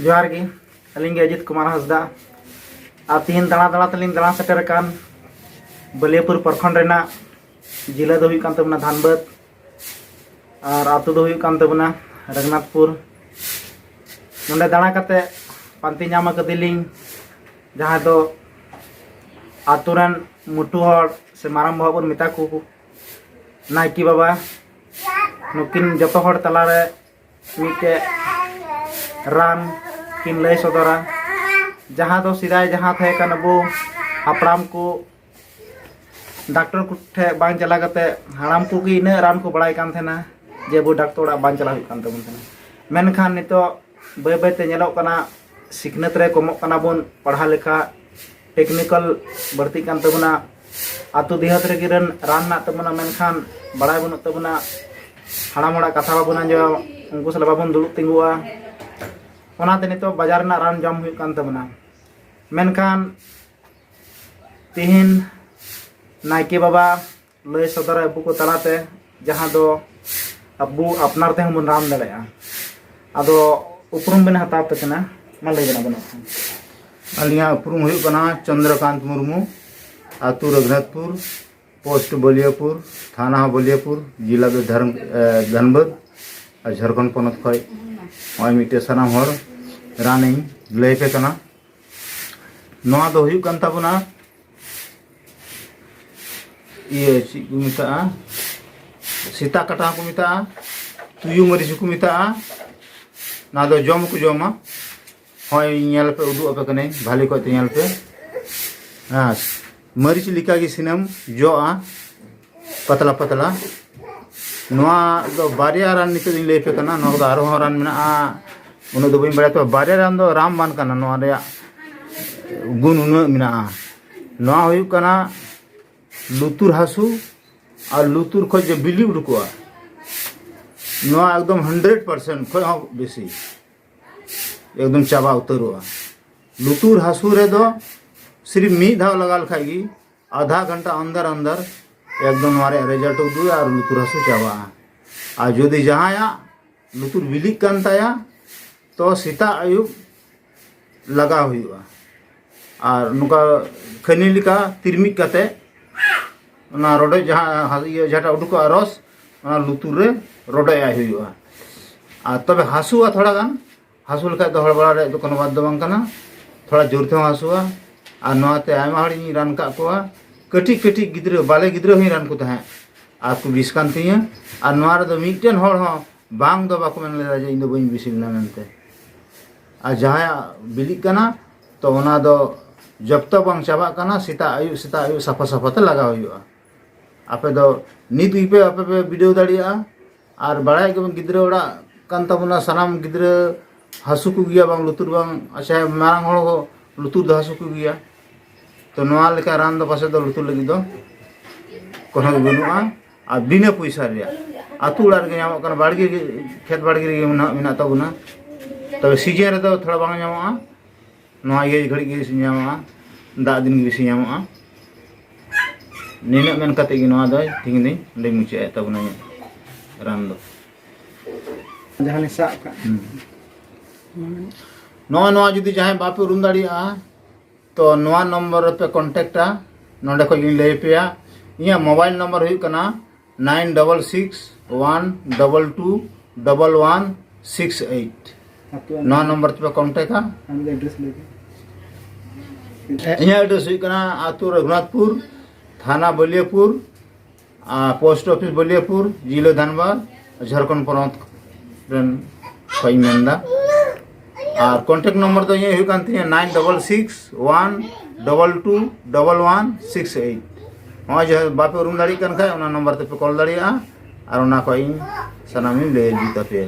जोहार गी अलिंग अजित कुमार हंसदा आ तीन दाणा दाणा तलिंग दाणा सेटर कान बलियापुर प्रखंड रेना जिला दो हुई कान तबना धानबाद और आतु दो हुई कान तबना रघुनाथपुर नोंडे दाणा काते पांति नाम कदिलिंग जहां दो आतुरन मुटु हड़ से माराम बहब बन मेता को नायकी बाबा नुकिन जतो हड़ तलारे मिटे रान किन लय सदरा जहां दो सिदाय जहां थे कन अबो हापड़ाम को डॉक्टर को ठे बांग चला कते हाड़ाम को की इना रान को बड़ाय कान थेना जे बो डॉक्टर ओड़ा बांग चला हुई कान तबन थेना मेनखान नितो बय बय ते नेलो कना सिखनत रे कमो कना बोन पढ़ा लेखा टेक्निकल बढ़ती कान तबना आतु देहत रे गिरन रान ना तबना मेनखान बड़ाय बन तबना हाड़ाम ओड़ा कथा बाबन जो उनको सला बाबन दुलुक तिंगुआ ओनाते नितो बाजार ना रान जम हुई कान तबना मेनखान तिहिन नायके बाबा लय सदर अबू को तलाते जहां दो अबू अपनार ते हम राम दड़ेया आदो उपरुम बिन हताब तकना मा लय बना बना अलिया उपरुम हुई कना चंद्रकांत मुर्मू आतु रघुनाथपुर पोस्ट बलियापुर थाना बलियापुर जिला दो धनबाद और झारखंड पनत खय ओय मिटे सनाम हर रानी लय पे कना नोआ दो हुई कान ताबना ये को मिता सीता कटा को मिता तुयु मरीच को मिता ना दो जम को जमा होय नेल पे उदु अपे कने भाली को नेल पे हां मरीच लिका की सिनम जो आ पतला पतला नोआ दो बारिया रान निते दिन ले पे कना नो दो आरो रान मेना आ उनो दो बइन बड़ा तो बारिया रान दो राम बान कना नोआ रे गुण उनो मेना नोआ हुई कना लुतुर हासु और लुतुर खो जो बिली उड़कुआ नोआ एकदम 100% खो हाँ बेसी एकदम चाबा उतरुआ लुतुर हासु रे दो सिर्फ मी धाव लगाल खाएगी आधा घंटा अंदर अंदर एकदम हमारे रिजल्ट उदू और लुतुर हासु चाबा आ जोदी जहाँ या लुतुर बिली कानताया तो सीता आयुब लगा हुआ और नुका खनी लिका तिरमिक काते ना रोडे जहाँ ये जहाँ उडुको रस लुतुर रे रोडे हुआ आ तबे हासुआ थोड़ा गान हासु लेखा तो हड़ बड़ा रे तो कोनो बात दो बांग कना थोड़ा जोर ते हासुआ आ नोते आयमा हड़ी रान का कोआ कटी कटी गिद्रे बाले गिद्रे हुई रान को तहे आ को बिस कान तिया आ नोआ रे दो मिटन हड़ हो बांग दो बाको मन ले जे इन दो बइन बिसिलना मेनते आ जहाँ बिली कना तो ओना दो जब तक बांग चाबा कना सीता आयु साफा साफा ते लगा हुआ आपे दो नित पे आपे पे वीडियो दाड़िया और बड़ाई के गिद्रे ओड़ा कान तबना सनाम गिद्रे हासु को गिया बांग लुतुर बांग अच्छा मांग हड़ को लुतुर दो हासु को गिया तो नोआ लेका रान दो पासे दो लुतुर लगी दो कोनो बनुआ आ बिना पैसा रे आतु उड़ार के नाम कना बाड़गी खेत बाड़गी रे मिना तबना तबे सीजन रे दो थोड़ा बांग नामआ नोआ ये घड़ी के नामआ दा दिन के बेसी नामआ निना मेन कते गी नोआ दो थिंग नहीं ले मुचे तबना रान दो जहां ने सा का नोआ नोआ जुदी जहां बापे रुम दाड़िया तो नोआ नंबर पे कांटेक्ट आ नोडे को ले पेया इया मोबाइल नंबर हुई कना 9661221168 नोआ नंबर पे कांटेक्ट आ हम एड्रेस लेके इया एड्रेस हुई कना आतु रघुनाथपुर थाना बलियापुर पोस्ट ऑफिस बलियापुर जिला धनबाद झारखंड पनत रेन खई मेंदा और कांटेक्ट नंबर तो ये हुई कान 9661221168 हाँ जो बापे रूम दाड़ी कान खाय ओना नंबर ते पे कॉल दाड़िया और ओना को इन सनामी ले जीता पे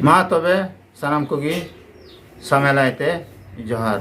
मा तबे सनाम को गी समय लायते जोहार।